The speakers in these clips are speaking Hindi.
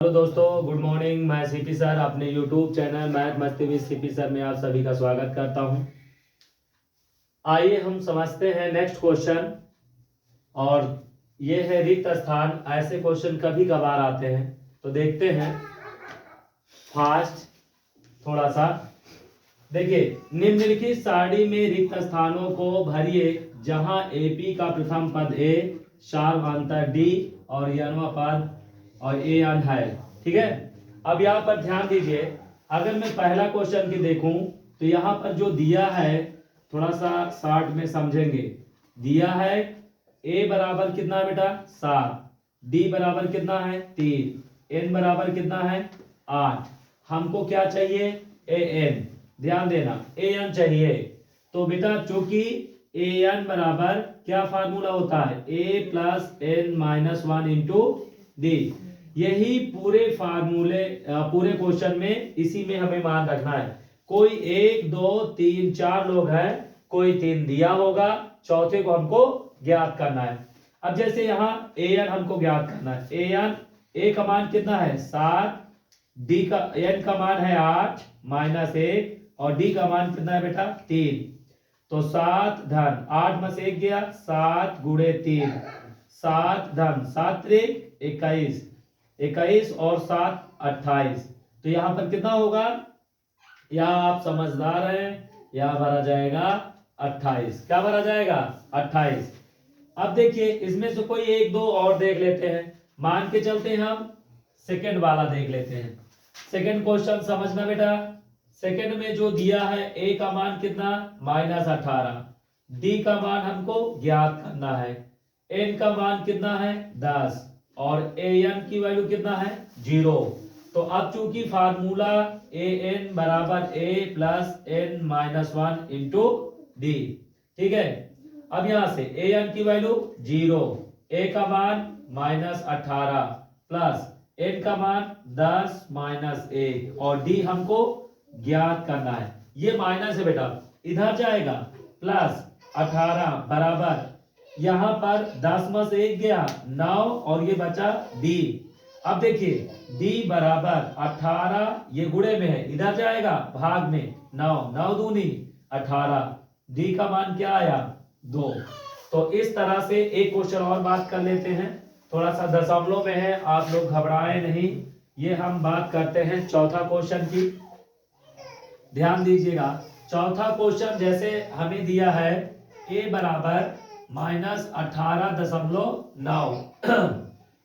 हेलो दोस्तों, गुड मॉर्निंग। मैं सीपी सर अपने यूट्यूब चैनल मैथ मस्ती विद सीपी सर में आप सभी का स्वागत करता हूं। आइए हम समझते हैं नेक्स्ट क्वेश्चन। और ये है रिक्त स्थान। ऐसे क्वेश्चन कभी कभार आते हैं, तो देखते हैं फास्ट थोड़ा सा। देखिए, निम्नलिखित सारणी में रिक्त स्थानों को भरिए जहां एपी का प्रथम पद ए, सार्वधातुक डी और यनवा पद और ए अन है। ठीक है, अब यहाँ पर ध्यान दीजिए। अगर मैं पहला क्वेश्चन की देखूं तो यहाँ पर जो दिया है थोड़ा सा शॉर्ट में समझेंगे। दिया है ए बराबर कितना है बेटा 7, डी बराबर कितना है 3, एन बराबर कितना है 8। हमको क्या चाहिए ए एन। ध्यान देना ए एन चाहिए। तो बेटा चूंकि ए एन बराबर क्या फार्मूला होता है A plus N minus 1 into D. यही पूरे फार्मूले पूरे क्वेश्चन में इसी में हमें मान रखना है। कोई 1 2 3 4 लोग हैं, कोई 3 दिया होगा, चौथे को हमको ज्ञात करना है। अब जैसे यहाँ ए एन हमको ज्ञात करना है। ए एन ए का मान कितना है 7, डी का एन का मान है 8 माइनस 1 और डी का मान कितना है बेटा 3। तो 7 धन 8 में से 1 गया 7 गुणे 3, 7 धन 7 त्रिक 21, 21 और 7 28। तो यहां पर कितना होगा, या आप समझदार हैं, या भरा जाएगा 28। क्या भरा जाएगा 28। अब देखिए इसमें से कोई 1 2 और देख लेते हैं। मान के चलते हैं हम सेकंड वाला देख लेते हैं। सेकंड क्वेश्चन समझना बेटा। सेकंड में जो दिया है ए का मान कितना -18, डी का मान हमको ज्ञात करना है, एन का मान कितना है 10 और ए एन की वैल्यू कितना है 0। तो अब चूंकि फार्मूला ए एन बराबर A plus N minus 1 into D. ठीक है, अब यहां से ए एन की वैल्यू 0, ए का मान -18 प्लस एन का मान 10 माइनस 1 और डी हमको ज्ञात करना है। ये माइनस है बेटा, इधर जाएगा प्लस 18 बराबर यहां पर 10 में से 1 गया 9 और ये बचा डी। अब देखिए डी बराबर 18, ये गुणे में है, इधर जाएगा भाग में 9, 9 दूनी 18, डी का मान क्या आया 2। तो इस तरह से एक क्वेश्चन और बात कर लेते हैं। थोड़ा सा दशमलव में है, आप लोग घबराए नहीं। ये हम बात करते हैं चौथा क्वेश्चन की। ध्यान दीजिएगा, चौथा क्वेश्चन जैसे हमें दिया है ए बराबर -18.9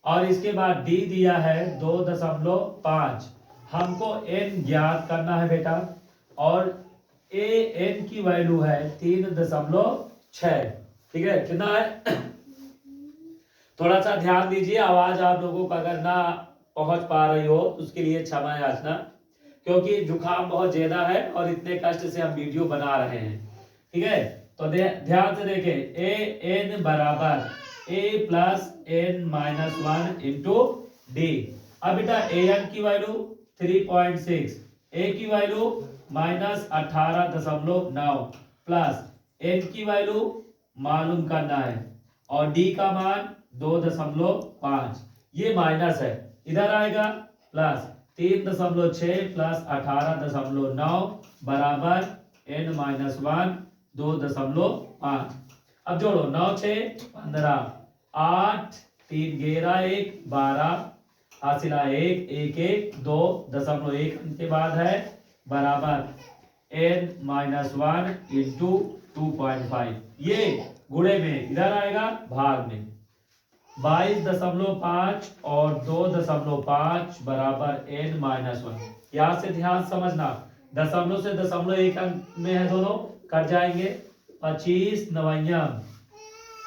और इसके बाद डी दिया है 2.5। हमको एन ज्ञात करना है बेटा, और ए एन की वैल्यू है 3.6। ठीक है, कितना है थोड़ा सा ध्यान दीजिए। आवाज आप लोगों को अगर ना पहुंच पा रही हो तो उसके लिए क्षमा याचना, क्योंकि जुकाम बहुत ज्यादा है और इतने कष्ट से हम वीडियो बना रहे हैं। ठीक है, तो ध्यान से देखें ए एन बराबर A plus N minus 1 into D. अब बेटा ए एन की वैल्यू 3.6, ए की वैल्यू -18.9 प्लस एन की वैल्यू मालूम करना है और डी का मान 2.5। ये माइनस है, इधर आएगा प्लस 3.6 प्लस 18.9 बराबर n माइनस 1 2.5। अब जोड़ो 9 6 15, 8 3 11 1 12, हासिला 1 1 1 2.1 के बाद है बराबर n माइनस 1 इंटू 2.5। ये गुणे में इधर आएगा भाग में 22.5 और 2.5 बराबर n माइनस 1। यहां से ध्यान समझना, दशमलव से दशमलव एक अंक में है, दोनों कट जाएंगे। 25 नवैया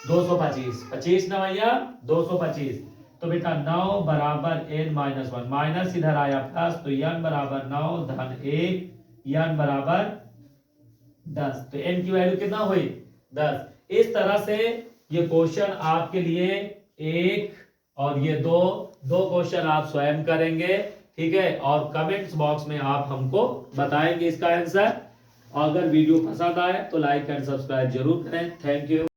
225, 25 नवैया 225। तो बेटा 9 बराबर n माइनस 1, माइनस इधर आया प्लस, तो n बराबर 9 धन 1, n बराबर 10। तो n की वैल्यू कितना हुई 10। इस तरह से ये क्वेश्चन आपके लिए एक और ये दो क्वेश्चन आप स्वयं करेंगे। ठीक है, और कमेंट्स बॉक्स में आप हमको बताएंगे इसका आंसर। अगर वीडियो पसंद आए तो लाइक एंड सब्सक्राइब जरूर करें। Thank you.